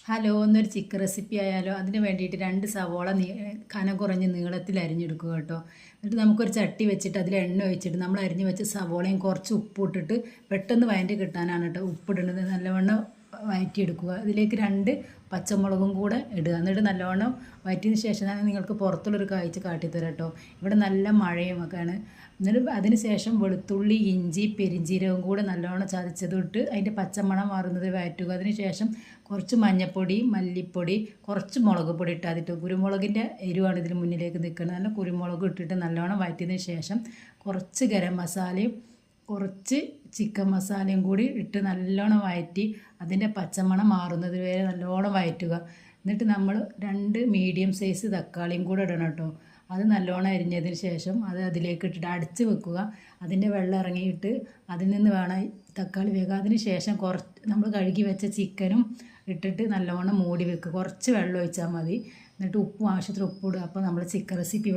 Hello, ഒന്നൊരു chicken recipe ആയാലോ? അതിന് വേണ്ടിയിട്ട് 2 സവോള കനം കുറഞ്ഞ് നീളത്തിൽ അരിഞ്ഞെടുക്കുക കേട്ടോ. എന്നിട്ട് നമുക്കൊരു ചട്ടി വെച്ചിട്ട് അതിൽ എണ്ണ ഒഴിച്ചിട്ട് നമ്മൾ അരിഞ്ഞ് വെച്ച സവോളയും കുറച്ച് ഉപ്പ് ഇട്ടിട്ട് പെട്ടെന്ന് വഴറ്റി കിട്ടാനാണ് കേട്ടോ ഉപ്പിടുന്നത്. നല്ലവണ്ണം വഴറ്റിയെടുക്കുക. ഇതിലേക്ക് 2 പച്ചമുളകും കൂടെ ഇടുക. എന്നിട്ട് നല്ലവണ്ണം വഴറ്റിയതിന് ശേഷം ഞാൻ നിങ്ങൾക്ക് പുറത്തുള്ളൊരു കാഴ്ച കാട്ടിത്തരാം കേട്ടോ. ഇവിടെ നല്ല മഴയും ഒക്കെയാണ്. എന്നിട്ട് അതിന് ശേഷം വെളുത്തുള്ളി, ഇഞ്ചി, പെരിഞ്ചീരകം കൂടെ നല്ലവണ്ണം ചതച്ചതിട്ട് അതിൻ്റെ പച്ചമണം മാറുന്നത് വഴറ്റുക. അതിന് ശേഷം കുറച്ച് മഞ്ഞൾപ്പൊടി, മല്ലിപ്പൊടി, കുറച്ച് മുളക് പൊടി ഇട്ട് അതിട്ട് കുരുമുളകിൻ്റെ എരിവാണ് ഇതിന് മുന്നിലേക്ക് നിൽക്കുന്നത്. നല്ല കുരുമുളക് ഇട്ടിട്ട് നല്ലവണ്ണം വഴറ്റിയതിന് ശേഷം കുറച്ച് ഗരം മസാലയും കുറച്ച് ചിക്കൻ മസാലയും കൂടി ഇട്ട് നല്ലോണം വഴറ്റി അതിൻ്റെ പച്ചമണം മാറുന്നത് വരെ നല്ലോണം വഴറ്റുക. എന്നിട്ട് നമ്മൾ 2 മീഡിയം സൈസ് തക്കാളിയും കൂടെ ഇടണം കേട്ടോ. അത് നല്ലോണം അരിഞ്ഞതിന് ശേഷം അത് അതിലേക്ക് ഇട്ടിട്ട് അടച്ച് വെക്കുക. അതിൻ്റെ വെള്ളം ഇറങ്ങിയിട്ട് അതിൽ നിന്ന് വേണം തക്കാളി വേഗം. അതിന് ശേഷം നമ്മൾ കഴുകി വെച്ച ചിക്കനും ഇട്ടിട്ട് നല്ലോണം മൂടി വെക്കുക. കുറച്ച് വെള്ളം ഒഴിച്ചാൽ മതി. എന്നിട്ട് ആവശ്യത്തിന് ഉപ്പ് ഇടുക. അപ്പോൾ നമ്മൾ ചിക്കൻ റെസിപ്പി